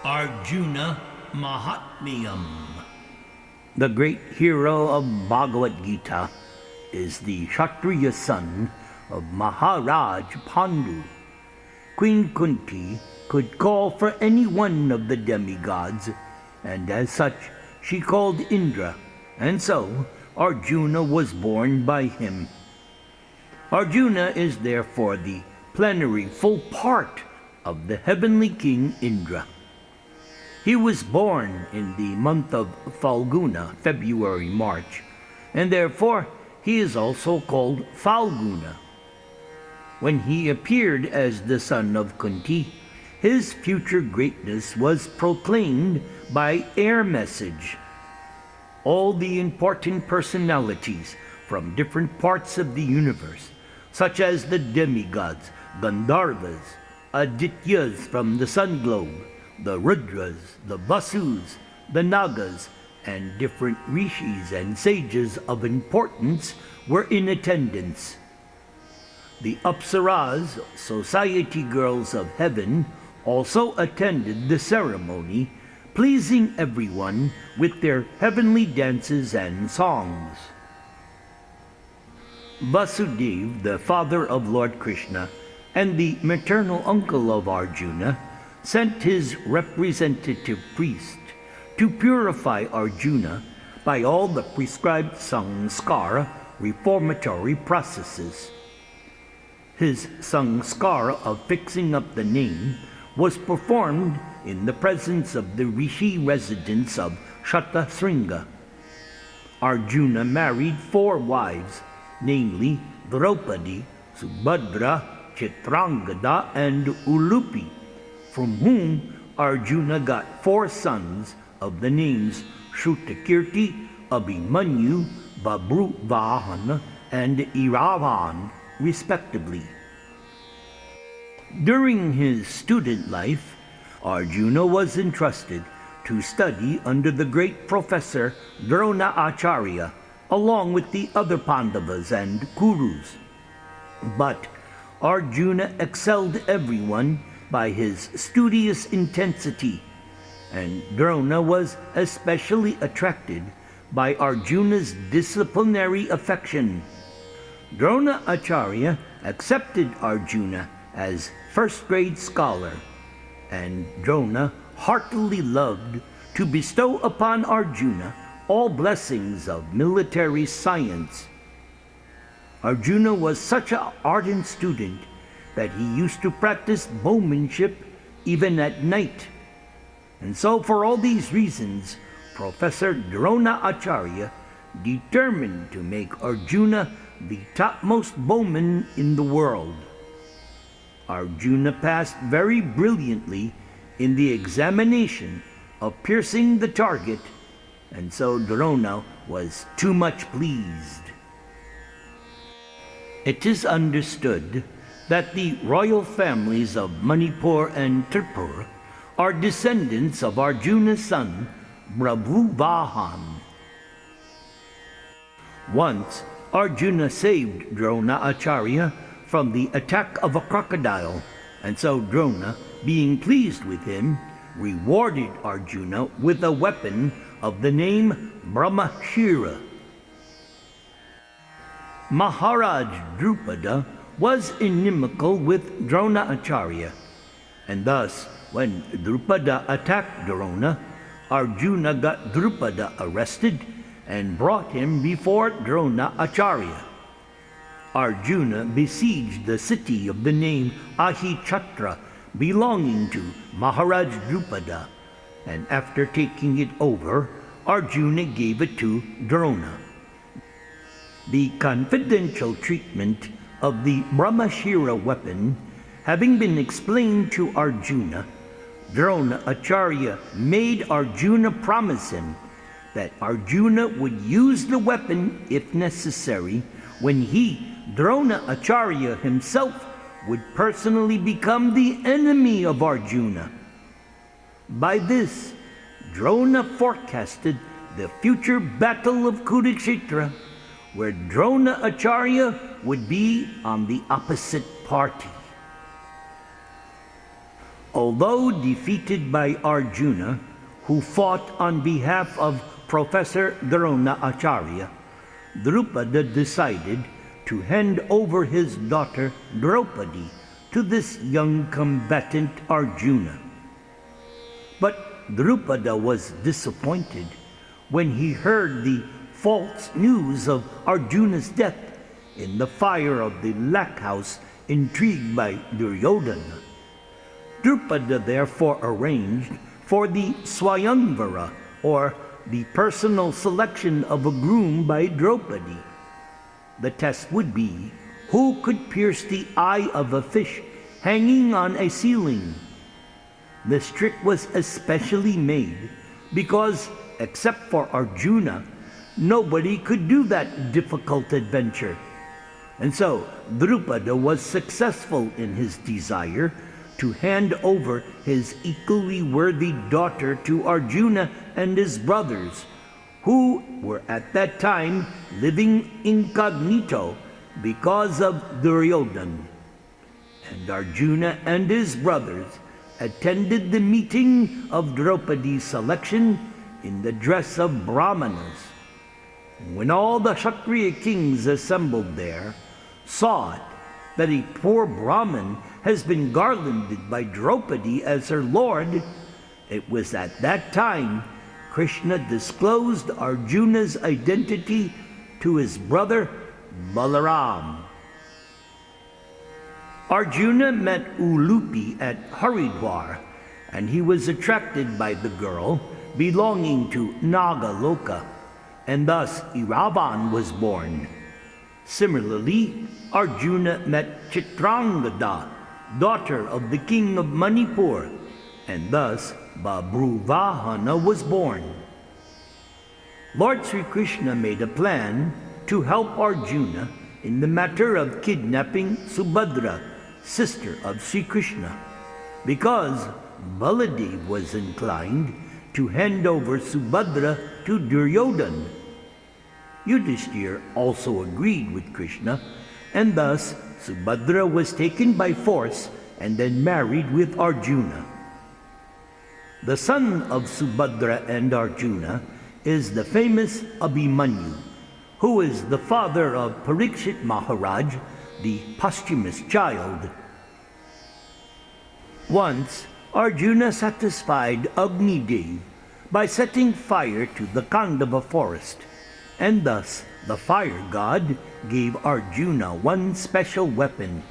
Arjuna Mahatmyam. The great hero of Bhagavad Gita is the Kshatriya son of Maharaj Pandu. Queen Kunti could call for any one of the demigods, and as such she called Indra, and so Arjuna was born by him. Arjuna is therefore the plenary full part of the heavenly king Indra. He was born in the month of Falguna, February-March, and therefore he is also called Falguna. When he appeared as the son of Kunti, his future greatness was proclaimed by air message. All the important personalities from different parts of the universe, such as the demigods, Gandharvas, Adityas from the sun globe, the Rudras, the Vasus, the Nagas, and different rishis and sages of importance were in attendance. The Apsaras, society girls of heaven, also attended the ceremony, pleasing everyone with their heavenly dances and songs. Vasudev, the father of Lord Krishna, and the maternal uncle of Arjuna, sent his representative priest to purify Arjuna by all the prescribed sanskara reformatory processes. His sanskara of fixing up the name was performed in the presence of the rishi residents of Shatasringa. Arjuna married 4 wives, namely Draupadi, Subhadra, Chitrangada, and Ulupi, from whom Arjuna got 4 sons of the names Shrutakirti, Abhimanyu, Babruvahan, and Iravan, respectively. During his student life, Arjuna was entrusted to study under the great professor Drona Acharya, along with the other Pandavas and Kurus. But Arjuna excelled everyone by his studious intensity, and Drona was especially attracted by Arjuna's disciplinary affection. Drona Acharya accepted Arjuna as first-grade scholar, and Drona heartily loved to bestow upon Arjuna all blessings of military science. Arjuna was such an ardent student that he used to practice bowmanship even at night. And so for all these reasons, Professor Drona Acharya determined to make Arjuna the topmost bowman in the world. Arjuna passed very brilliantly in the examination of piercing the target, and so Drona was too much pleased. It is understood that the royal families of Manipur and Tripura are descendants of Arjuna's son, Brabhuvahan. Once, Arjuna saved Drona Acharya from the attack of a crocodile, and so Drona, being pleased with him, rewarded Arjuna with a weapon of the name Brahmashira. Maharaj Drupada was inimical with Drona Acharya, and thus when Drupada attacked Drona, Arjuna got Drupada arrested and brought him before Drona Acharya. Arjuna besieged the city of the name Ahichatra belonging to Maharaj Drupada, and after taking it over, Arjuna gave it to Drona. The confidential treatment of the Brahmashira weapon having been explained to Arjuna, Drona Acharya made Arjuna promise him that Arjuna would use the weapon if necessary when he, Drona Acharya himself, would personally become the enemy of Arjuna. By this, Drona forecasted the future battle of Kurukshetra, where Drona Acharya would be on the opposite party. Although defeated by Arjuna, who fought on behalf of Professor Drona Acharya, Drupada decided to hand over his daughter Draupadi to this young combatant Arjuna. But Drupada was disappointed when he heard the false news of Arjuna's death in the fire of the lac house, intrigued by Duryodhana. Drupada therefore arranged for the Swayamvara, or the personal selection of a groom by Draupadi. The test would be who could pierce the eye of a fish hanging on a ceiling. This trick was especially made because, except for Arjuna, nobody could do that difficult adventure. And so Drupada was successful in his desire to hand over his equally worthy daughter to Arjuna and his brothers, who were at that time living incognito because of Duryodhana. And Arjuna and his brothers attended the meeting of Draupadi's selection in the dress of Brahmanas. When all the Kshatriya kings assembled there saw it, that a poor Brahmin has been garlanded by Draupadi as her lord, it was at that time Krishna disclosed Arjuna's identity to his brother Balaram. Arjuna met Ulupi at Haridwar, and he was attracted by the girl belonging to Nagaloka, and thus Iravan was born. Similarly, Arjuna met Chitrangada, daughter of the king of Manipur, and thus Babruvahana was born. Lord Sri Krishna made a plan to help Arjuna in the matter of kidnapping Subhadra, sister of Sri Krishna, because Baladev was inclined to hand over Subhadra to Duryodhana. Yudhishthira also agreed with Krishna, and thus Subhadra was taken by force and then married with Arjuna. The son of Subhadra and Arjuna is the famous Abhimanyu, who is the father of Parikshit Maharaj, the posthumous child. Once, Arjuna satisfied Agni Dev by setting fire to the Kandava forest, and thus the fire god gave Arjuna one special weapon.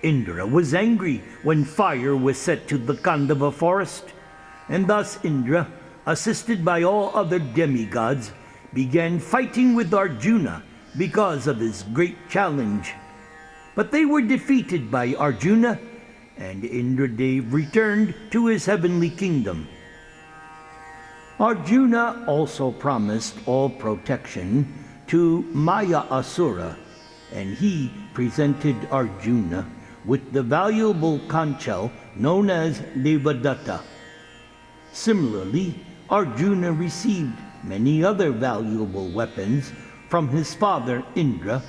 Indra was angry when fire was set to the Kandava forest, and thus Indra, assisted by all other demigods, began fighting with Arjuna because of his great challenge. But they were defeated by Arjuna, and Indradev returned to his heavenly kingdom. Arjuna also promised all protection to Maya Asura, and he presented Arjuna with the valuable conch shell known as Devadatta. Similarly, Arjuna received many other valuable weapons from his father Indra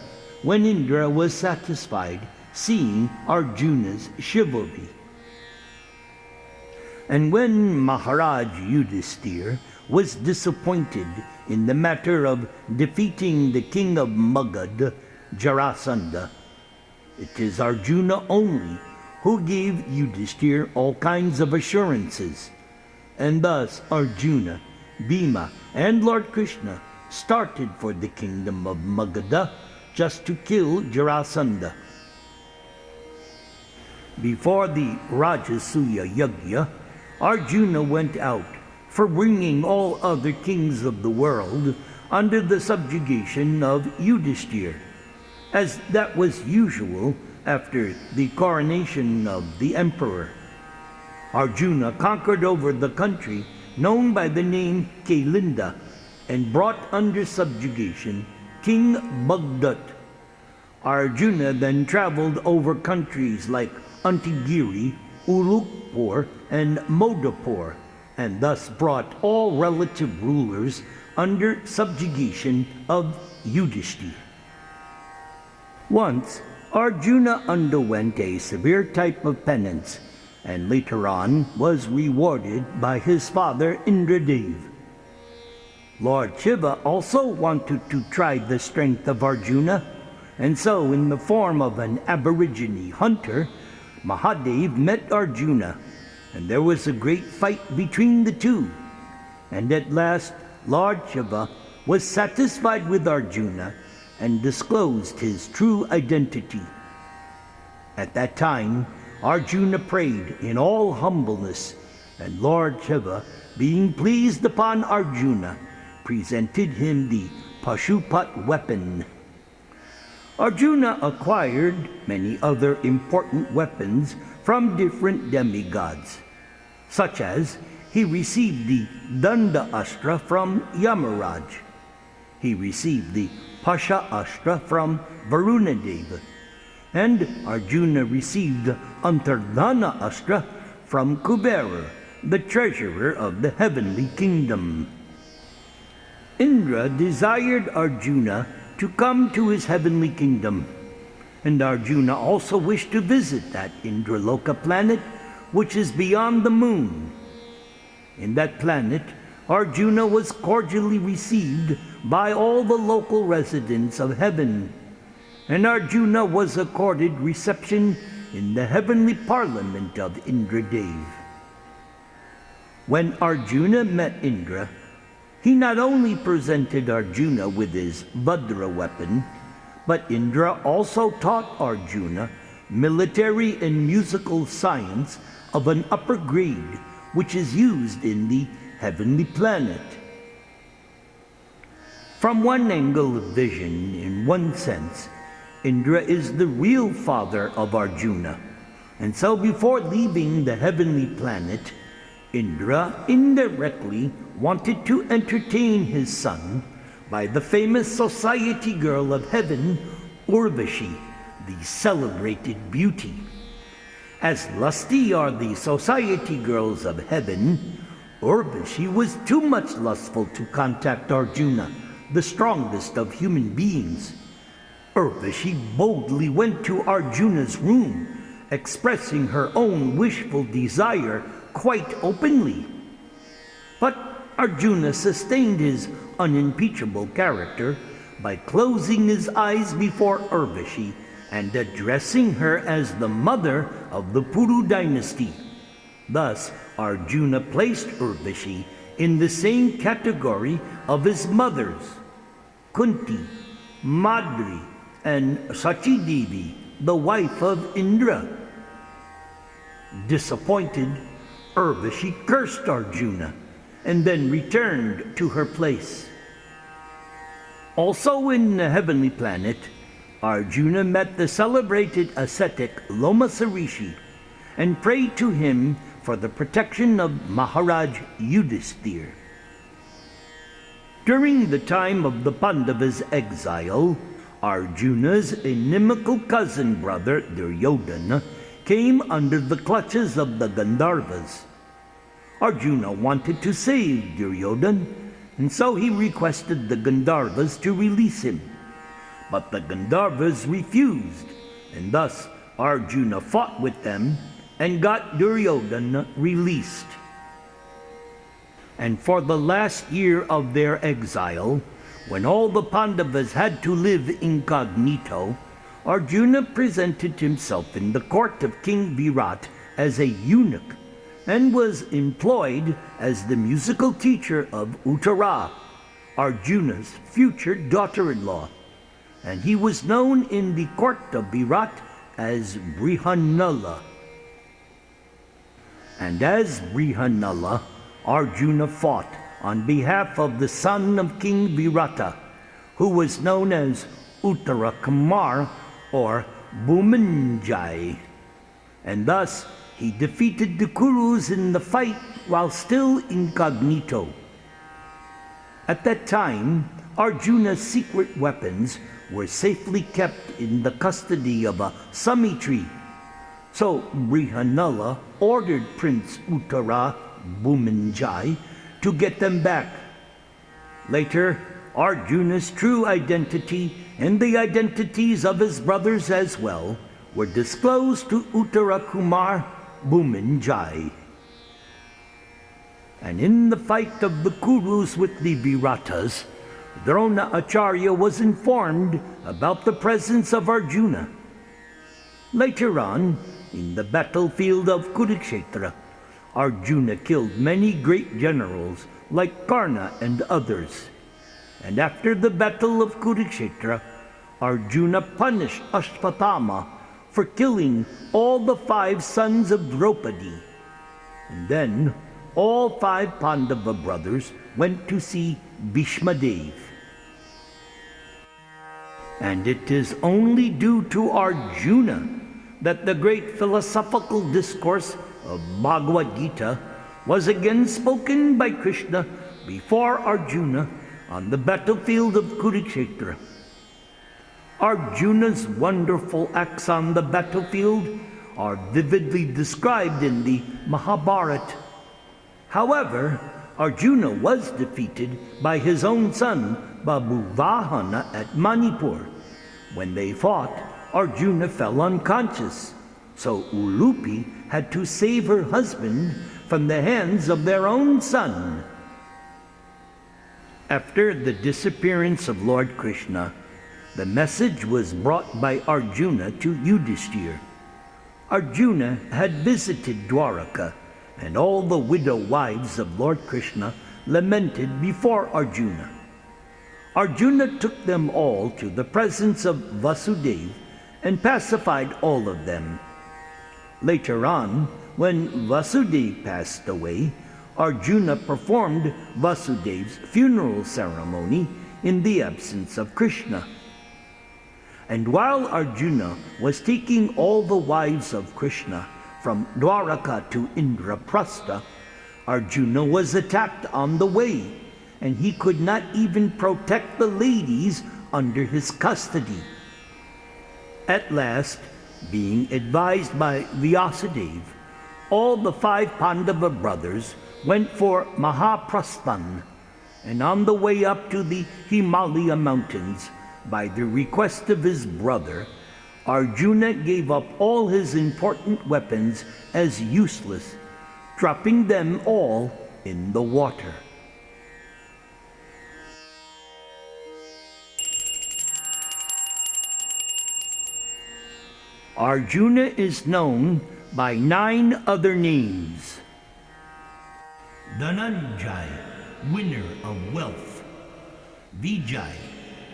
when Indra was satisfied seeing Arjuna's chivalry. And when Maharaj Yudhishthira was disappointed in the matter of defeating the king of Magad, Jarasandha, it is Arjuna only who gave Yudhishthira all kinds of assurances, and thus Arjuna, Bhima, and Lord Krishna started for the kingdom of Magadha just to kill Jarasandha. Before the Rajasuya Yajna, Arjuna went out for bringing all other kings of the world under the subjugation of Yudhishthira, as that was usual after the coronation of the emperor. Arjuna conquered over the country known by the name Kalinda and brought under subjugation King Bagdat. Arjuna then traveled over countries like Antigiri, Ulukpur, and Modapur, and thus brought all relative rulers under subjugation of Yudhishthira. Once, Arjuna underwent a severe type of penance and later on was rewarded by his father Indradev. Lord Shiva also wanted to try the strength of Arjuna, and so in the form of an aborigine hunter, Mahadev met Arjuna, and there was a great fight between the two. And at last Lord Shiva was satisfied with Arjuna and disclosed his true identity. At that time, Arjuna prayed in all humbleness, and Lord Shiva, being pleased upon Arjuna, presented him the Pashupat weapon. Arjuna acquired many other important weapons from different demigods, such as he received the Danda Astra from Yamaraj. He received the Pasha Astra from Varunadeva, and Arjuna received Antardhana Astra from Kubera, the treasurer of the heavenly kingdom. Indra desired Arjuna to come to his heavenly kingdom, and Arjuna also wished to visit that Indraloka planet which is beyond the moon. In that planet, Arjuna was cordially received by all the local residents of heaven, and Arjuna was accorded reception in the heavenly parliament of Indradev. When Arjuna met Indra, he not only presented Arjuna with his Vajra weapon, but Indra also taught Arjuna military and musical science of an upper grade which is used in the heavenly planet. From one angle of vision, in one sense, Indra is the real father of Arjuna, and so before leaving the heavenly planet, Indra indirectly wanted to entertain his son by the famous society girl of heaven, Urvashi, the celebrated beauty. As lusty are the society girls of heaven, Urvashi was too much lustful to contact Arjuna, the strongest of human beings. Urvashi boldly went to Arjuna's room, expressing her own wishful desire quite openly. But Arjuna sustained his unimpeachable character by closing his eyes before Urvashi and addressing her as the mother of the Puru dynasty. Thus, Arjuna placed Urvashi in the same category of his mothers, Kunti, Madri, and Sachidevi, the wife of Indra. Disappointed, Urvashi cursed Arjuna and then returned to her place. Also in the heavenly planet, Arjuna met the celebrated ascetic Lomasarishi and prayed to him for the protection of Maharaj Yudhisthira. During the time of the Pandavas' exile, Arjuna's inimical cousin brother Duryodhana came under the clutches of the Gandharvas. Arjuna wanted to save Duryodhana, and so he requested the Gandharvas to release him. But the Gandharvas refused, and thus Arjuna fought with them and got Duryodhana released. And for the last year of their exile, when all the Pandavas had to live incognito, Arjuna presented himself in the court of King Virat as a eunuch and was employed as the musical teacher of Uttara, Arjuna's future daughter-in-law, and he was known in the court of Virat as Brihanala. And as Brihanala, Arjuna fought on behalf of the son of King Virata, who was known as Uttara Kumar or Bhumanjai, and thus he defeated the Kurus in the fight while still incognito. At that time, Arjuna's secret weapons were safely kept in the custody of a sami tree. So Brihanala ordered Prince Uttara Bhumanjai to get them back. Later, Arjuna's true identity and the identities of his brothers as well were disclosed to Uttara Kumar, Bhuminjai. And in the fight of the Kurus with the Viratas, Drona Acharya was informed about the presence of Arjuna. Later on, in the battlefield of Kurukshetra, Arjuna killed many great generals like Karna and others. And after the battle of Kurukshetra, Arjuna punished Ashwatthama for killing all the 5 sons of Draupadi. And then all 5 Pandava brothers went to see Bhishma Dev. And it is only due to Arjuna that the great philosophical discourse of Bhagavad Gita was again spoken by Krishna before Arjuna on the battlefield of Kurukshetra. Arjuna's wonderful acts on the battlefield are vividly described in the Mahabharata. However, Arjuna was defeated by his own son Babu Vahana at Manipur. When they fought, Arjuna fell unconscious, so Ulupi had to save her husband from the hands of their own son. After the disappearance of Lord Krishna, the message was brought by Arjuna to Yudhishthira. Arjuna had visited Dwaraka, and all the widow wives of Lord Krishna lamented before Arjuna. Arjuna took them all to the presence of Vasudeva and pacified all of them. Later on, when Vasudeva passed away, Arjuna performed Vasudeva's funeral ceremony in the absence of Krishna. And while Arjuna was taking all the wives of Krishna from Dwaraka to Indraprastha, Arjuna was attacked on the way, and he could not even protect the ladies under his custody. At last, being advised by Vyasadeva, all the 5 Pandava brothers went for Mahaprasthan, and on the way up to the Himalaya mountains, by the request of his brother, Arjuna gave up all his important weapons as useless, dropping them all in the water. Arjuna is known by 9 other names. Dhananjay, winner of wealth. Vijay,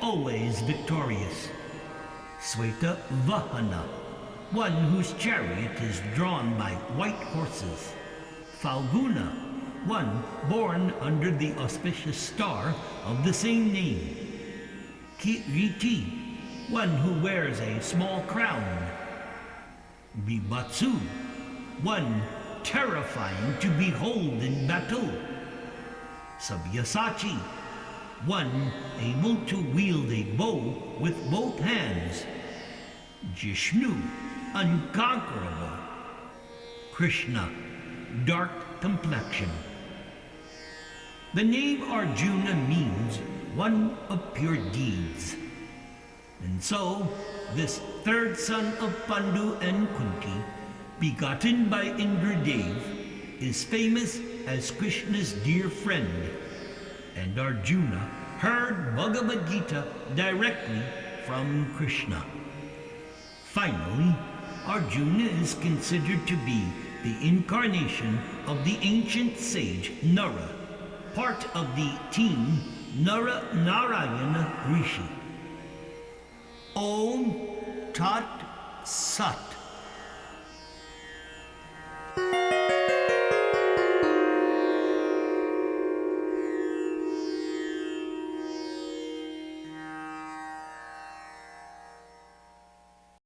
always victorious. Sweta Vahana, one whose chariot is drawn by white horses. Falguna, one born under the auspicious star of the same name. Kiriti, one who wears a small crown. Bibatsu, one terrifying to behold in battle. Sabyasachi, one able to wield a bow with both hands. Jishnu, unconquerable. Krishna, dark complexion. The name Arjuna means one of pure deeds. And so, this 3rd son of Pandu and Kunti, begotten by Indradev, is famous as Krishna's dear friend. And Arjuna heard Bhagavad Gita directly from Krishna. Finally, Arjuna is considered to be the incarnation of the ancient sage Nara, part of the team Nara Narayana Rishi. Om Tat Sat.